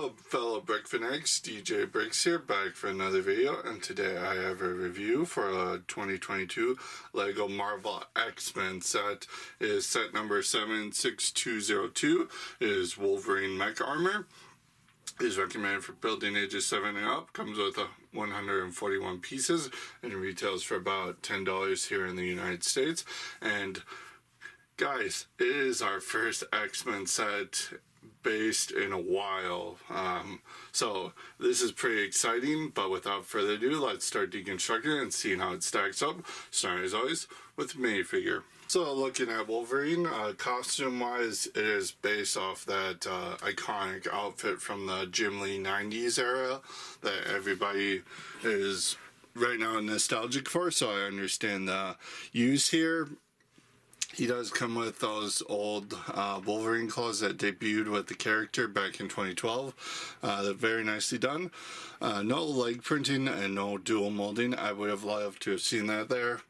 Hello fellow Brick fanatics, DJ Bricks here, back for another video, and today I have a review for a 2022 LEGO Marvel X-Men set. It is set number 76202. It is Wolverine Mech armor. It is recommended for building ages 7 and up. Comes with 141 pieces and retails for about $10 here in the United States. And guys, it is our first X-Men set based in a while, so this is pretty exciting. But without further ado, let's start deconstructing and seeing how it stacks up, starting as always with minifigure. So looking at Wolverine, costume wise, it is based off that iconic outfit from the Jim Lee 90s era that everybody is right now nostalgic for, so I understand the use here. He does come with those old Wolverine claws that debuted with the character back in 2012. They're very nicely done. No leg printing and no dual molding. I would have loved to have seen that there.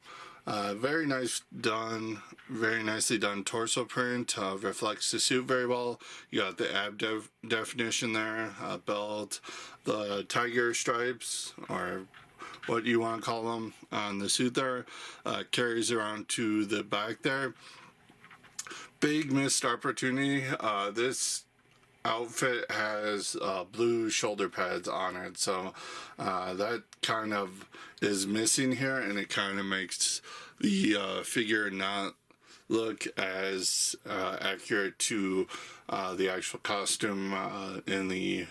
Very nice done, very nicely done torso print. Reflects the suit very well. You got the ab definition there, belt, the tiger stripes, or what you want to call them, on the suit there, carries around to the back there. Big missed opportunity. This outfit has blue shoulder pads on it, so that kind of is missing here, and it kind of makes the figure not look as accurate to the actual costume in the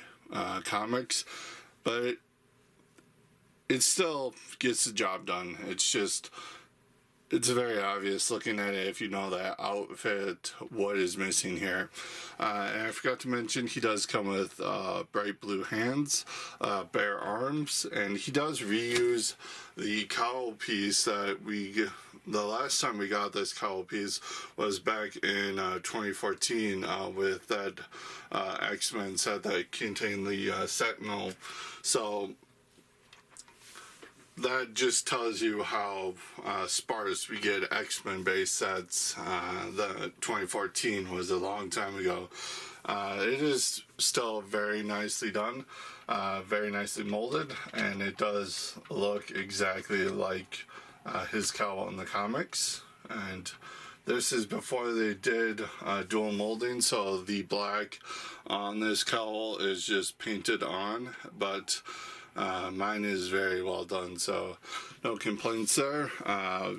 comics, but it still gets the job done. It's very obvious looking at it if you know that outfit, what is missing here. And I forgot to mention, he does come with bright blue hands, bare arms, and he does reuse the cowl piece that the last time we got this cowl piece was back in 2014 with that X-Men set that contained the Sentinel. So that just tells you how sparse we get X-Men based sets. The 2014 was a long time ago. It is still very nicely done, very nicely molded, and it does look exactly like his cowl in the comics. And this is before they did dual molding, so the black on this cowl is just painted on, but mine is very well done, so no complaints there.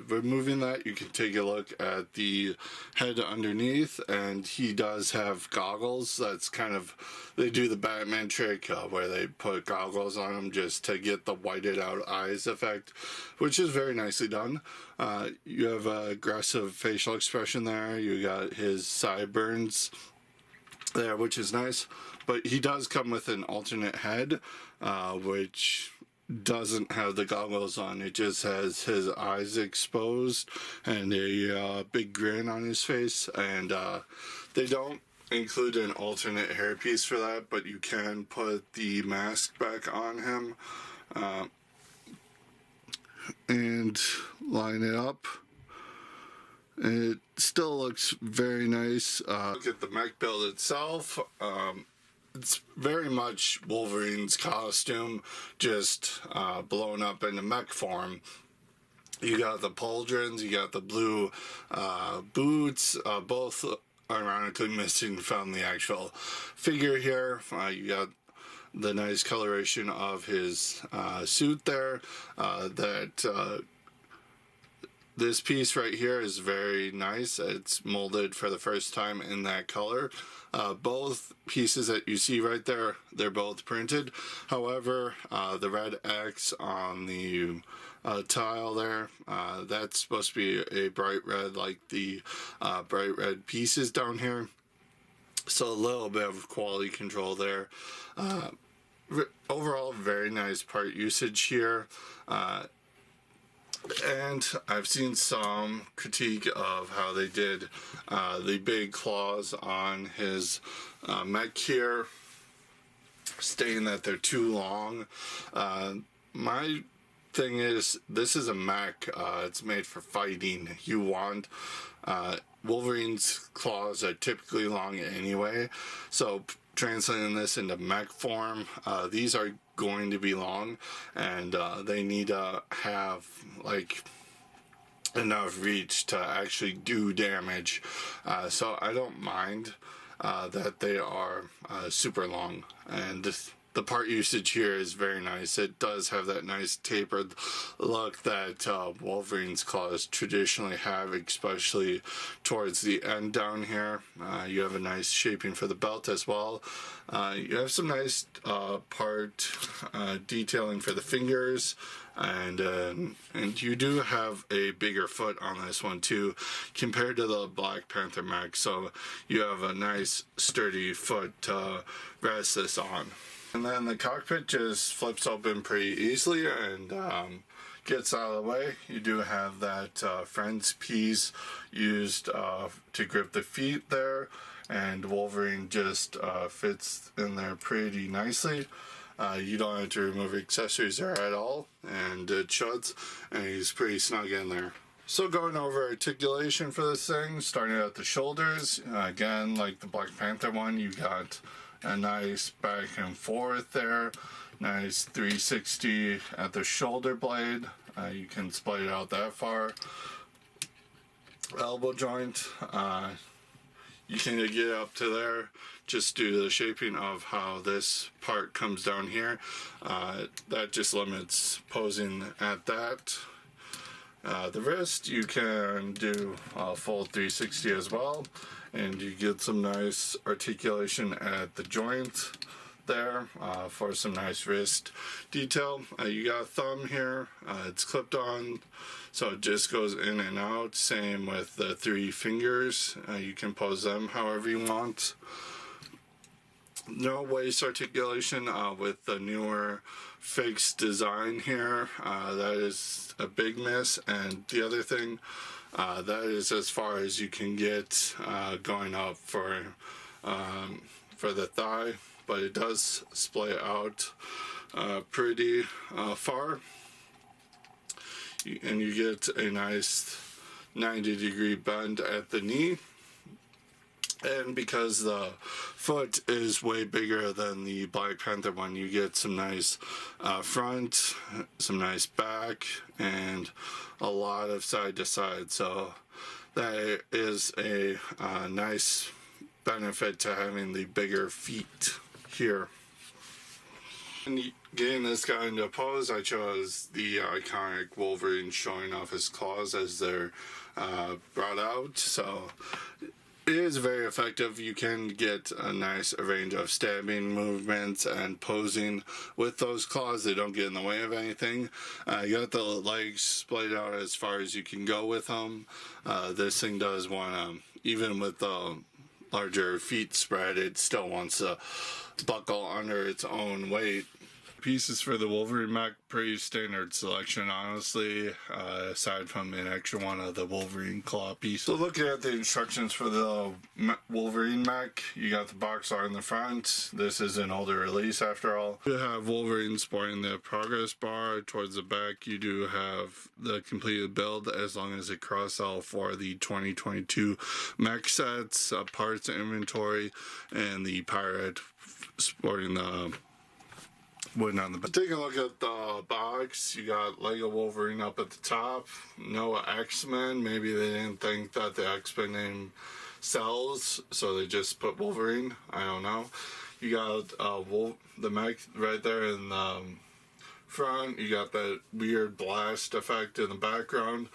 Removing that, you can take a look at the head underneath, and he does have goggles. That's kind of, they do the Batman trick where they put goggles on him just to get the whited out eyes effect, which is very nicely done. You have aggressive facial expression there. You got his sideburns there, which is nice, but he does come with an alternate head, which doesn't have the goggles on. It just has his eyes exposed and a big grin on his face, and they don't include an alternate hairpiece for that, but you can put the mask back on him and line it up. It still looks very nice. Look at the mech build itself. It's very much Wolverine's costume, just blown up into mech form. You got the pauldrons, you got the blue boots, both ironically missing from the actual figure here. You got the nice coloration of his suit there. This piece right here is very nice. It's molded for the first time in that color. Both pieces that you see right there, they're both printed. However, the red X on the tile there, that's supposed to be a bright red, like the bright red pieces down here. So a little bit of quality control there. Overall, very nice part usage here. And I've seen some critique of how they did the big claws on his mech here, stating that they're too long. My thing is, this is a mech. It's made for fighting. You want Wolverine's claws are typically long anyway, so translating this into mech form, these are going to be long, and they need to have like enough reach to actually do damage. So I don't mind that they are super long, and the part usage here is very nice. It does have that nice tapered look that Wolverine's claws traditionally have, especially towards the end down here. You have a nice shaping for the belt as well. You have some nice part detailing for the fingers, and you do have a bigger foot on this one too compared to the Black Panther mech, so you have a nice sturdy foot to rest this on. And then the cockpit just flips open pretty easily and gets out of the way. You do have that Friends piece used to grip the feet there, and Wolverine just fits in there pretty nicely. You don't have to remove accessories there at all, and it shuts, and he's pretty snug in there. So going over articulation for this thing, starting at the shoulders, again, like the Black Panther one, you got a nice back and forth there, nice 360 at the shoulder blade. You can split it out that far. Elbow joint, you can get up to there just due to the shaping of how this part comes down here. That just limits posing at that. The wrist, you can do a full 360 as well, and you get some nice articulation at the joint there for some nice wrist detail. You got a thumb here, it's clipped on, so it just goes in and out. Same with the 3 fingers, you can pose them however you want. No waist articulation with the newer fixed design here. That is a big miss, and the other thing, that is as far as you can get going up for the thigh, but it does splay out pretty far, and you get a nice 90-degree bend at the knee. And because the foot is way bigger than the Black Panther one, you get some nice front, some nice back, and a lot of side to side. So that is a nice benefit to having the bigger feet here. And getting this guy into pose, I chose the iconic Wolverine showing off his claws as they're brought out. So it is very effective. You can get a nice range of stabbing movements and posing with those claws. They don't get in the way of anything. You got the legs splayed out as far as you can go with them. This thing does want to, even with the larger feet spread, it still wants to buckle under its own weight. Pieces for the Wolverine mech, pretty standard selection, honestly, aside from an extra one of the Wolverine claw piece. So looking at the instructions for the Wolverine mech, you got the box art in the front. This is an older release after all. You have Wolverine sporting the progress bar. Towards the back, you do have the completed build as long as it cross-sell for the 2022 mech sets, parts inventory, and the pirate sporting the wooden on the back. Take a look at the box. You got Lego Wolverine up at the top. No X-Men. Maybe they didn't think that the X-Men name sells, so they just put Wolverine. I don't know. You got the mech right there in the front. You got that weird blast effect in the background.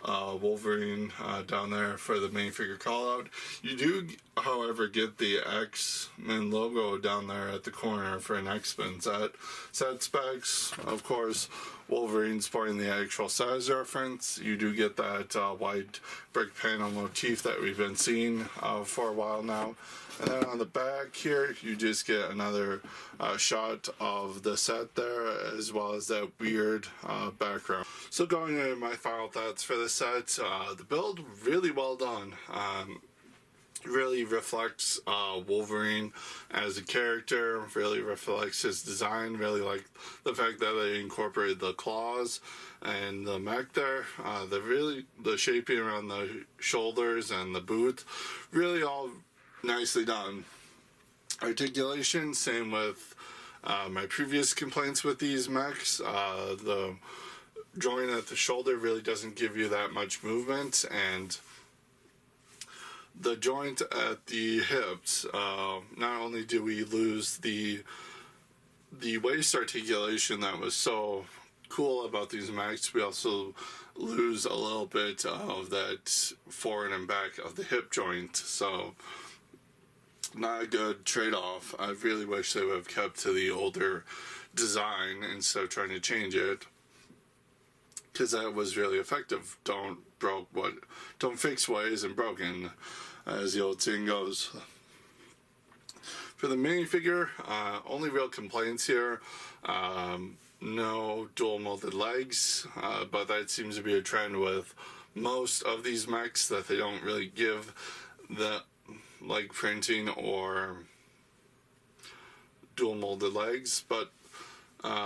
Wolverine down there for the main figure call out. You do, however, get the X-Men logo down there at the corner for an X-Men set specs. Of course, Wolverine sporting the actual size reference. You do get that white brick panel motif that we've been seeing for a while now. And then on the back here, you just get another shot of the set there, as well as that weird background. So going into my final thoughts for the set, the build, really well done. Really reflects Wolverine as a character, really reflects his design, really like the fact that they incorporated the claws and the mech there. The shaping around the shoulders and the boot, really all nicely done. articulation. Same with my previous complaints with these mechs. The joint at the shoulder really doesn't give you that much movement, and the joint at the hips, not only do we lose the waist articulation that was so cool about these mechs, we also lose a little bit of that forward and back of the hip joint. So not a good trade-off. I really wish they would have kept to the older design instead of trying to change it, because that was really effective. Don't fix what isn't broken, as the old saying goes. For the minifigure, only real complaints here. No dual molded legs, but that seems to be a trend with most of these mechs, that they don't really give the leg printing or dual molded legs. But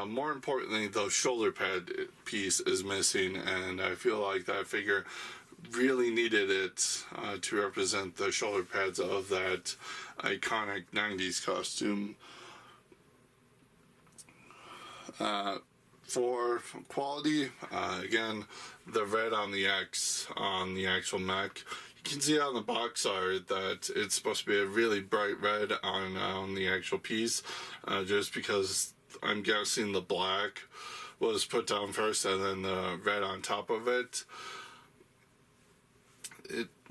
more importantly, the shoulder pad piece is missing, and I feel like that figure really needed it to represent the shoulder pads of that iconic 90s costume. For quality, again, the red on the X on the actual mech, you can see on the box art that it's supposed to be a really bright red on the actual piece, just because I'm guessing the black was put down first and then the red on top of it.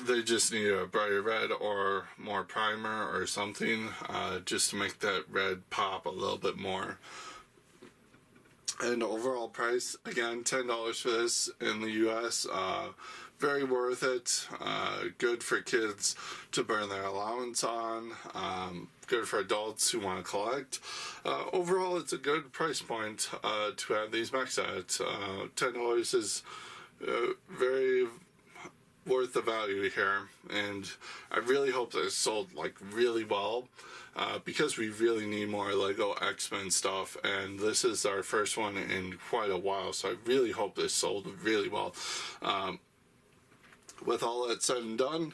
They just need a brighter red or more primer or something, just to make that red pop a little bit more. And overall price, again, $10 for this in the US. Very worth it. Good for kids to burn their allowance on. Good for adults who want to collect. Overall, it's a good price point to have these mechs at. $10 is very worth the value here, and I really hope that it's sold like really well, because we really need more Lego X-Men stuff, and this is our first one in quite a while, so I really hope this sold really well. With all that said and done,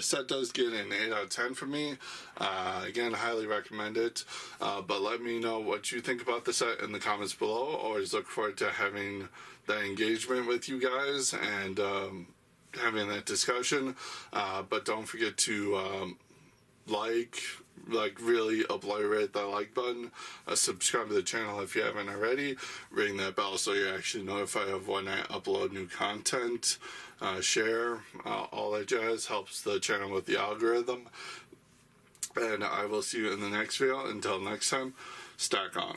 set does get an 8 out of 10 for me. Again, highly recommend it, but let me know what you think about the set in the comments below. Always look forward to having that engagement with you guys and having that discussion, but don't forget to really obliterate that like button, subscribe to the channel if you haven't already, ring that bell so you're actually notified of when I upload new content, share, all that jazz helps the channel with the algorithm, and I will see you in the next video. Until next time, stack on.